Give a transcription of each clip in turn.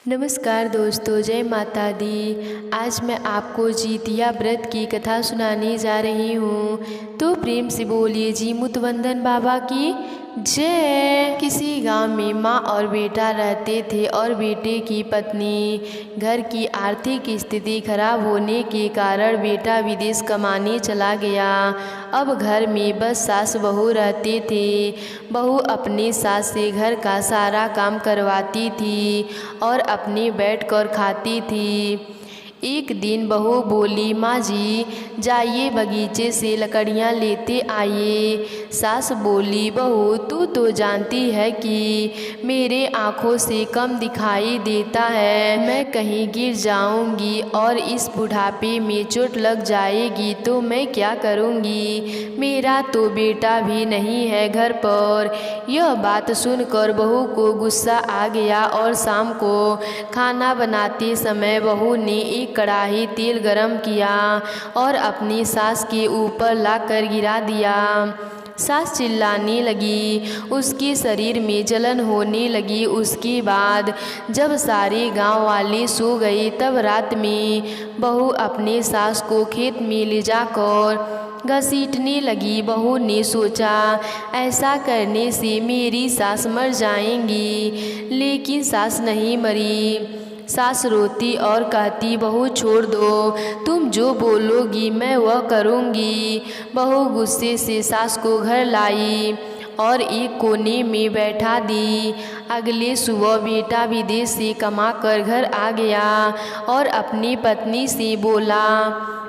नमस्कार दोस्तों, जय माता दी। आज मैं आपको जितिया व्रत की कथा सुनाने जा रही हूँ। तो प्रेम से बोलिए जी मुतवंदन बाबा की जय। किसी गांव में माँ और बेटा रहते थे और बेटे की पत्नी। घर की आर्थिक स्थिति खराब होने के कारण बेटा विदेश कमाने चला गया। अब घर में बस सास बहू रहते थे। बहू अपने सास से घर का सारा काम करवाती थी और अपने बैठकर खाती थी। एक दिन बहू बोली, माँ जी जाइए बगीचे से लकड़ियाँ लेते आइए। सास बोली, बहू तू तो जानती है कि मेरे आँखों से कम दिखाई देता है। मैं कहीं गिर जाऊंगी और इस बुढ़ापे में चोट लग जाएगी तो मैं क्या करूंगी। मेरा तो बेटा भी नहीं है घर पर। यह बात सुनकर बहू को गुस्सा आ गया और शाम को खाना बनाते समय बहू ने एक कढ़ाई तेल गरम किया और अपनी सास के ऊपर लाकर गिरा दिया। सास चिल्लाने लगी, उसके शरीर में जलन होने लगी। उसके बाद जब सारे गांव वाले सो गए तब रात में बहू अपने सास को खेत में ले जाकर घसीटने लगी। बहू ने सोचा ऐसा करने से मेरी सास मर जाएंगी, लेकिन सास नहीं मरी। सास रोती और कहती, बहू छोड़ दो, तुम जो बोलोगी मैं वह करूँगी। बहू गुस्से से सास को घर लाई और एक कोने में बैठा दी। अगले सुबह बेटा विदेश से कमा कर घर आ गया और अपनी पत्नी से बोला,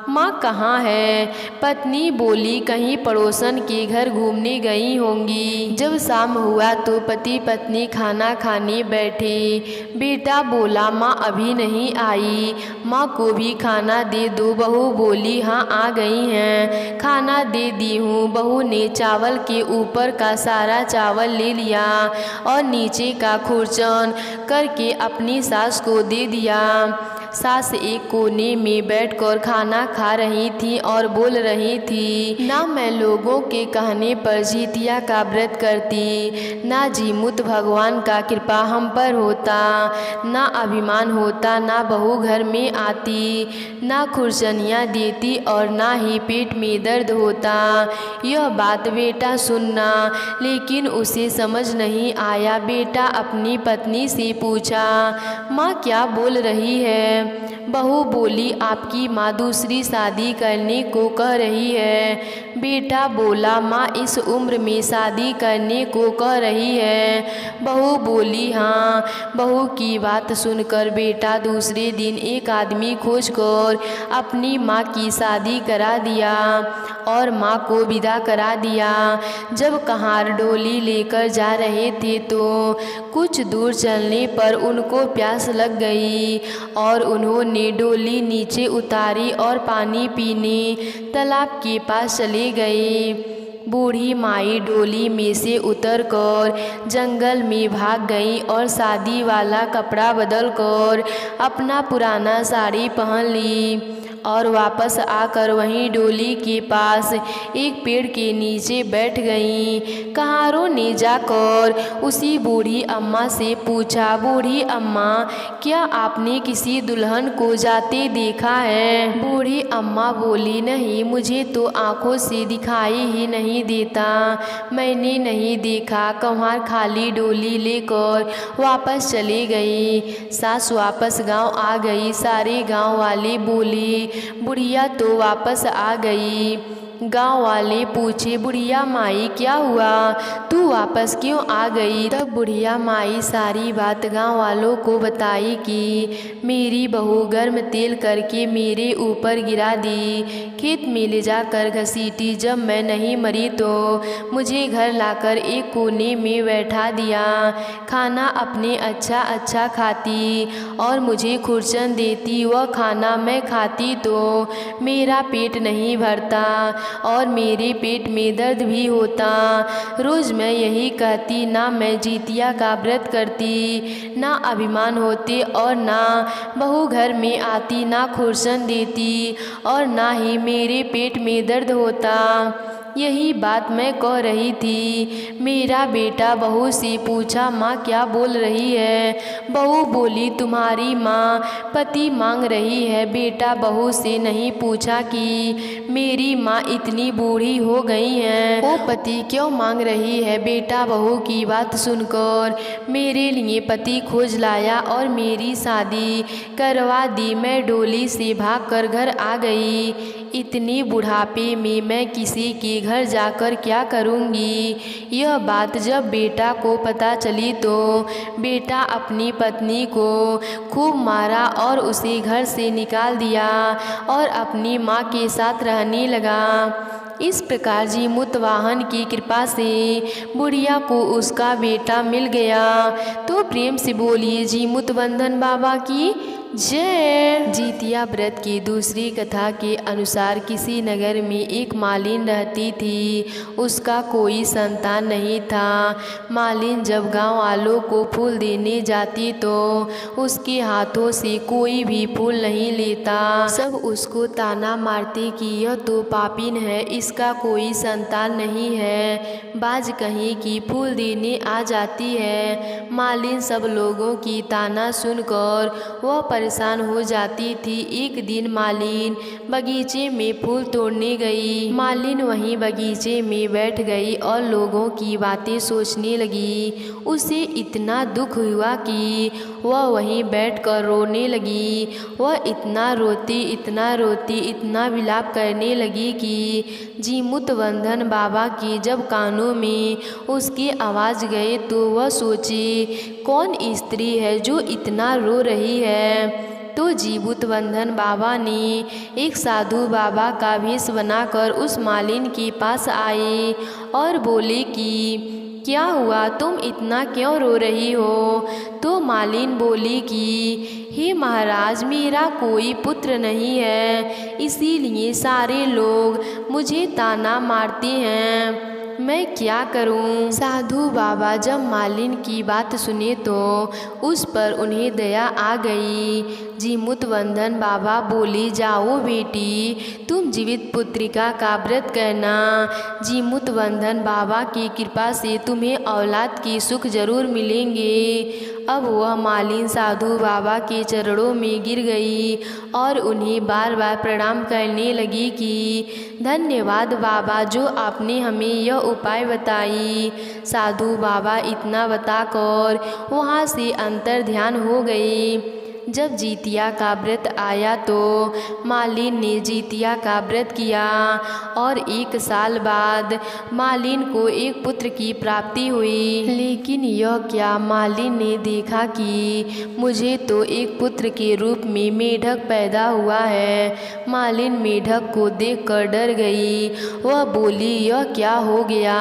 माँ कहाँ है? पत्नी बोली, कहीं पड़ोसन के घर घूमने गई होंगी। जब शाम हुआ तो पति पत्नी खाना खाने बैठे। बेटा बोला, माँ अभी नहीं आई, माँ को भी खाना दे दो। बहू बोली, हाँ आ गई हैं, खाना दे दी हूँ। बहू ने चावल के ऊपर का सारा चावल ले लिया और नीचे का खुरचन करके अपनी सास को दे दिया। सास एक कोने में बैठकर खाना खा रही थी और बोल रही थी, ना मैं लोगों के कहने पर जितिया का व्रत करती, ना जीमुत भगवान का कृपा हम पर होता, ना अभिमान होता, ना बहू घर में आती, ना खुरचनियाँ देती और ना ही पेट में दर्द होता। यह बात बेटा सुनना, लेकिन उसे समझ नहीं आया। बेटा अपनी पत्नी से पूछा, माँ क्या बोल रही है? बहू बोली, आपकी माँ दूसरी शादी करने को कह रही है। बेटा बोला, माँ इस उम्र में शादी करने को कह रही है। बहू बोली, हाँ। बहू की बात सुनकर बेटा दूसरे दिन एक आदमी खोजकर अपनी माँ की शादी करा दिया और माँ को विदा करा दिया। जब कहार डोली लेकर जा रहे थे तो कुछ दूर चलने पर उनको प्यास लग गई और उन्होंने डोली नीचे उतारी और पानी पीने तालाब के पास चले गए। बूढ़ी माई डोली में से उतरकर जंगल में भाग गई और शादी वाला कपड़ा बदलकर अपना पुराना साड़ी पहन ली और वापस आकर वहीं डोली के पास एक पेड़ के नीचे बैठ गईं। कहारों ने जाकर उसी बूढ़ी अम्मा से पूछा, बूढ़ी अम्मा क्या आपने किसी दुल्हन को जाते देखा है? बूढ़ी अम्मा बोली, नहीं, मुझे तो आंखों से दिखाई ही नहीं देता, मैंने नहीं देखा। कहार खाली डोली लेकर वापस चले गई। सास वापस गांव आ गई। सारे गांव वाले बोले, बुढ़िया तो वापस आ गई। गांव वाले पूछे, बुढ़िया माई क्या हुआ, तू वापस क्यों आ गई? तब बुढ़िया माई सारी बात गांव वालों को बताई कि मेरी बहू गर्म तेल करके मेरे ऊपर गिरा दी, खेत में ले जाकर घसीटी। जब मैं नहीं मरी तो मुझे घर लाकर एक कोने में बैठा दिया। खाना अपने अच्छा अच्छा खाती और मुझे खुरचन देती। वह खाना मैं खाती तो मेरा पेट नहीं भरता और मेरे पेट में दर्द भी होता। रोज़ मैं यही कहती, ना मैं जितिया का व्रत करती, ना अभिमान होते और ना बहू घर में आती, ना खुरसन देती और ना ही मेरे पेट में दर्द होता। यही बात मैं कह रही थी। मेरा बेटा बहू से पूछा, माँ क्या बोल रही है? बहू बोली, तुम्हारी माँ पति मांग रही है। बेटा बहू से नहीं पूछा कि मेरी माँ इतनी बूढ़ी हो गई हैं, वो पति क्यों मांग रही है? बेटा बहू की बात सुनकर मेरे लिए पति खोज लाया और मेरी शादी करवा दी। मैं डोली से भागकर घर आ गई। इतनी बुढ़ापे में मैं किसी के घर जाकर क्या करूँगी? यह बात जब बेटा को पता चली तो बेटा अपनी पत्नी को खूब मारा और उसे घर से निकाल दिया और अपनी माँ के साथ रहने लगा। इस प्रकार जी मुतवाहन की कृपा से बुढ़िया को उसका बेटा मिल गया। तो प्रेम से बोलिए जी मुतवंदन बाबा की जय। जीतिया व्रत की दूसरी कथा के अनुसार किसी नगर में एक मालिन रहती थी। उसका कोई संतान नहीं था। मालिन जब गांव वालों को फूल देने जाती तो उसके हाथों से कोई भी फूल नहीं लेता। सब उसको ताना मारते कि यह तो पापिन है, इसका कोई संतान नहीं है, बाज कहीं की फूल देने आ जाती है। मालिन सब लोगों की ताना सुनकर वह परेशान हो जाती थी। एक दिन मालिन बगीचे में फूल तोड़ने गई। मालिन वहीं बगीचे में बैठ गई और लोगों की बातें सोचने लगी। उसे इतना दुख हुआ कि वह वहीं बैठकर रोने लगी। वह इतना रोती इतना विलाप करने लगी कि जी मुतवंदन बाबा की जब कानों में उसकी आवाज़ गए तो वह सोचे, कौन स्त्री है जो इतना रो रही है? तो जी मुतवंदन बाबा ने एक साधु बाबा का भेष बनाकर उस मालिन के पास आए और बोले कि क्या हुआ, तुम इतना क्यों रो रही हो? तो मालिन बोली कि हे महाराज, मेरा कोई पुत्र नहीं है, इसीलिए सारे लोग मुझे ताना मारते हैं, मैं क्या करूं? साधु बाबा जब मालिन की बात सुने तो उस पर उन्हें दया आ गई। जी मुतवंदन बाबा बोली, जाओ बेटी, तुम जीवित पुत्रिका का व्रत करना। जी मुतवंदन बाबा की कृपा से तुम्हें औलाद की सुख जरूर मिलेंगे। अब वह मालिन साधु बाबा के चरणों में गिर गई और उन्हें बार बार प्रणाम करने लगी कि धन्यवाद बाबा, जो आपने हमें यह उपाय बताई। साधु बाबा इतना बताकर वहाँ से अंतर ध्यान हो गई। जब जीतिया का व्रत आया तो मालिन ने जीतिया का व्रत किया और 1 साल बाद मालिन को एक पुत्र की प्राप्ति हुई। लेकिन यह क्या, मालिन ने देखा कि मुझे तो एक पुत्र के रूप में मेढक पैदा हुआ है। मालिन मेढक को देखकर डर गई। वह बोली, यह क्या हो गया?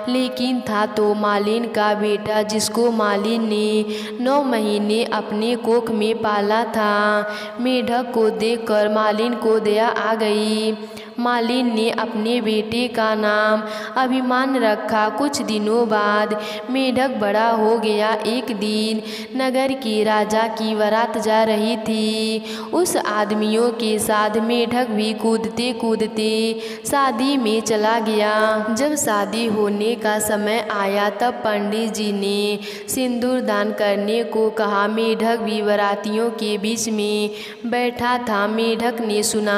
लेकिन था तो मालिन का बेटा, जिसको मालिन ने 9 महीने अपने कोख में पाला था। मेढक को देखकर मालिन को दया आ गई। मालिन ने अपने बेटे का नाम अभिमान रखा। कुछ दिनों बाद मेढक बड़ा हो गया। एक दिन नगर के राजा की बारात जा रही थी। उस आदमियों के साथ मेढक भी कूदते कूदते शादी में चला गया। जब शादी होने का समय आया तब पंडित जी ने सिंदूर दान करने को कहा। मेढक भी बारातियों के बीच में बैठा था। मेढक ने सुना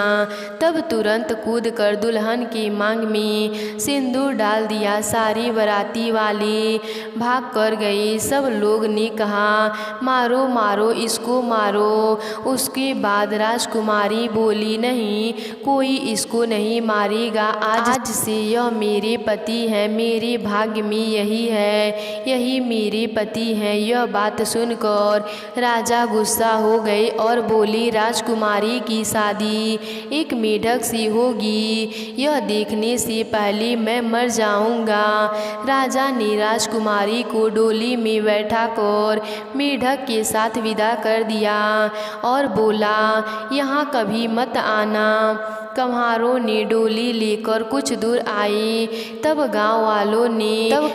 तब तुरंत कूद कर दुल्हन के मांग में सिंदूर डाल दिया। सारे बाराती वाले भाग कर गए। सब लोग ने कहा, मारो मारो इसको मारो। उसके बाद राजकुमारी बोली, नहीं, कोई इसको नहीं मारेगा। आज से यह मेरे पति है, मेरे भाग्य में यही है, यही मेरे पति हैं। यह बात सुनकर राजा गुस्सा हो गए और बोली, राजकुमारी की शादी एक मेढक से होगी, यह देखने से पहले मैं मर जाऊंगा। राजा ने राजकुमारी को डोली में बैठाकर मेढक के साथ विदा कर दिया और बोला, यहाँ कभी मत आना। कम्हारों ने डोली लेकर कुछ दूर आए। तब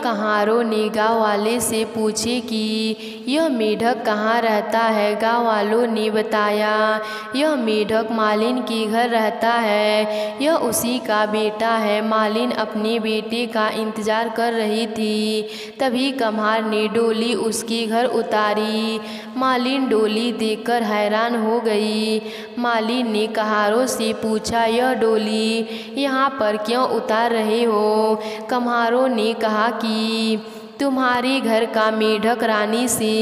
कम्हारों ने गाँव वाले से पूछे कि यह मेढक कहाँ रहता है। गाँव वालों ने बताया, यह मेढक मालिन के घर रहता है, यह उसी का बेटा है। मालिन अपने बेटे का इंतजार कर रही थी। तभी कम्हार ने डोली उसके घर उतारी। मालिन डोली देखकर हैरान हो गई। मालिन ने कम्हारों से पूछा, यह डोली यहाँ पर क्यों उतार रहे हो। कम्हारों ने कहा कि तुम्हारे घर का मेढक रानी से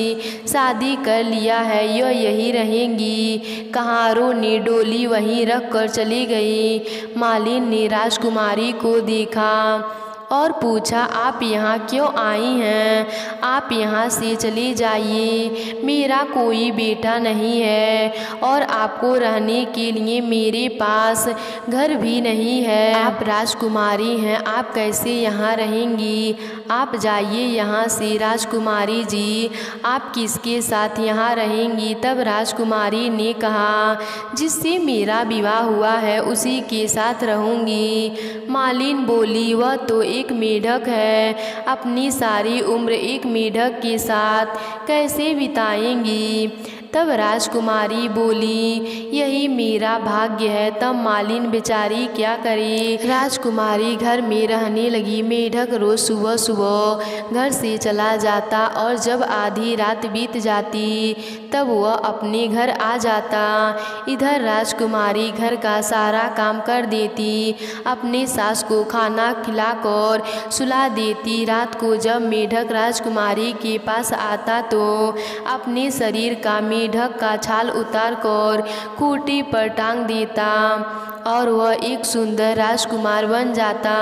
शादी कर लिया है, यह यही रहेंगी। कम्हारों ने डोली वहीं रख कर चली गई। मालिन ने राजकुमारी को देखा और पूछा, आप यहाँ क्यों आई हैं? आप यहाँ से चले जाइए, मेरा कोई बेटा नहीं है और आपको रहने के लिए मेरे पास घर भी नहीं है। आप राजकुमारी हैं, आप कैसे यहाँ रहेंगी? आप जाइए यहाँ से। राजकुमारी जी, आप किसके साथ यहाँ रहेंगी? तब राजकुमारी ने कहा, जिससे मेरा विवाह हुआ है उसी के साथ रहूँगी। मालिन बोली, वह तो एक मेढक है, अपनी सारी उम्र एक मेढक के साथ कैसे बिताएंगी? तब राजकुमारी बोली, यही मेरा भाग्य है। तब मालिन बेचारी क्या करे। राजकुमारी घर में रहने लगी। मेढक रोज सुबह सुबह घर से चला जाता और जब आधी रात बीत जाती तब वह अपने घर आ जाता। इधर राजकुमारी घर का सारा काम कर देती, अपने सास को खाना खिलाकर सुला देती। रात को जब मेढक राजकुमारी के पास आता तो अपने शरीर का मेढक का छाल उतार कर खूंटी पर टांग देता और वह एक सुंदर राजकुमार बन जाता।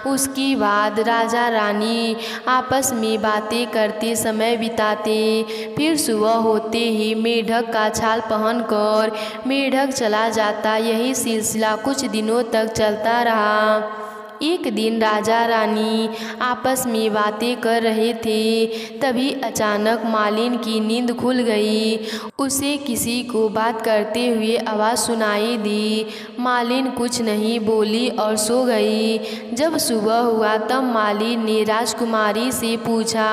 उसके बाद राजा रानी आपस में बातें करते समय बिताते। फिर सुबह होते ही मेढक का छाल पहनकर मेढक चला जाता। यही सिलसिला कुछ दिनों तक चलता रहा। एक दिन राजा रानी आपस में बातें कर रहे थे, तभी अचानक मालिन की नींद खुल गई। उसे किसी को बात करते हुए आवाज़ सुनाई दी। मालिन कुछ नहीं बोली और सो गई। जब सुबह हुआ तब मालिन ने राजकुमारी से पूछा,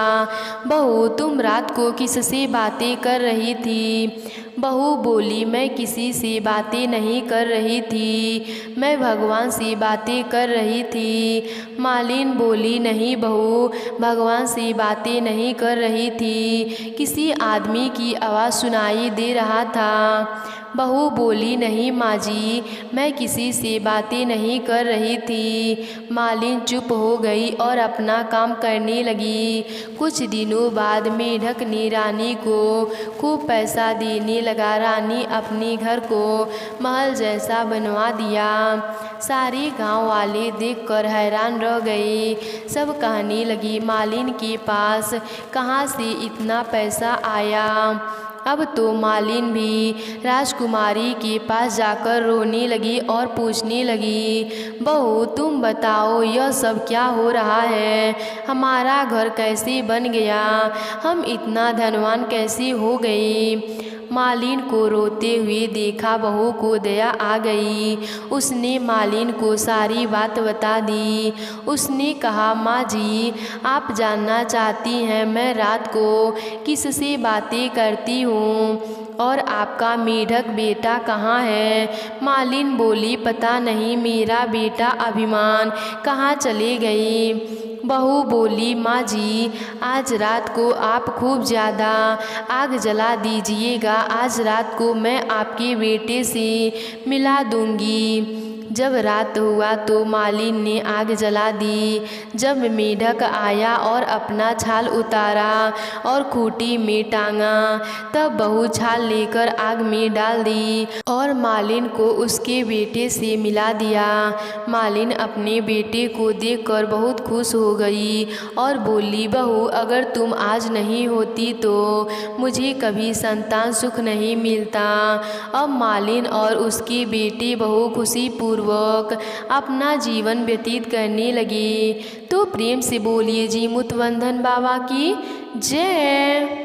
बहू तुम रात को किससे बातें कर रही थी? बहू बोली, मैं किसी से बातें नहीं कर रही थी, मैं भगवान से बातें कर रही थी। मालिन बोली, नहीं बहू, भगवान से बातें नहीं कर रही थी, किसी आदमी की आवाज़ सुनाई दे रहा था। बहू बोली, नहीं माँ जी, मैं किसी से बातें नहीं कर रही थी। मालिन चुप हो गई और अपना काम करने लगी। कुछ दिनों बाद मेढक ने रानी को खूब पैसा देने लगा। रानी अपने घर को महल जैसा बनवा दिया। सारे गांव वाले देखकर हैरान रह गए। सब कहने लगी, मालिन के पास कहाँ से इतना पैसा आया। अब तो मालिन भी राजकुमारी के पास जाकर रोने लगी और पूछने लगी, बहू तुम बताओ यह सब क्या हो रहा है? हमारा घर कैसे बन गया? हम इतना धनवान कैसे हो गए? मालिन को रोते हुए देखा बहू को दया आ गई। उसने मालिन को सारी बात बता दी। उसने कहा, माँ जी आप जानना चाहती हैं मैं रात को किससे बातें करती हूँ और आपका मेढक बेटा कहाँ है? मालिन बोली, पता नहीं मेरा बेटा अभिमान कहाँ चले गए। बहू बोली, माँ जी आज रात को आप खूब ज़्यादा आग जला दीजिएगा। आज रात को मैं आपके बेटे से मिला दूँगी। जब रात हुआ तो मालिन ने आग जला दी। जब मेढक आया और अपना छाल उतारा और खूंटी में टांगा, तब बहू छाल लेकर आग में डाल दी और मालिन को उसके बेटे से मिला दिया। मालिन अपने बेटे को देखकर बहुत खुश हो गई और बोली, बहू अगर तुम आज नहीं होती तो मुझे कभी संतान सुख नहीं मिलता। अब मालिन और उसके बेटे बहू खुशी पूर्वक अपना जीवन व्यतीत करने लगे। तो प्रेम से बोलिए जी मुतवंदन बाबा की जय।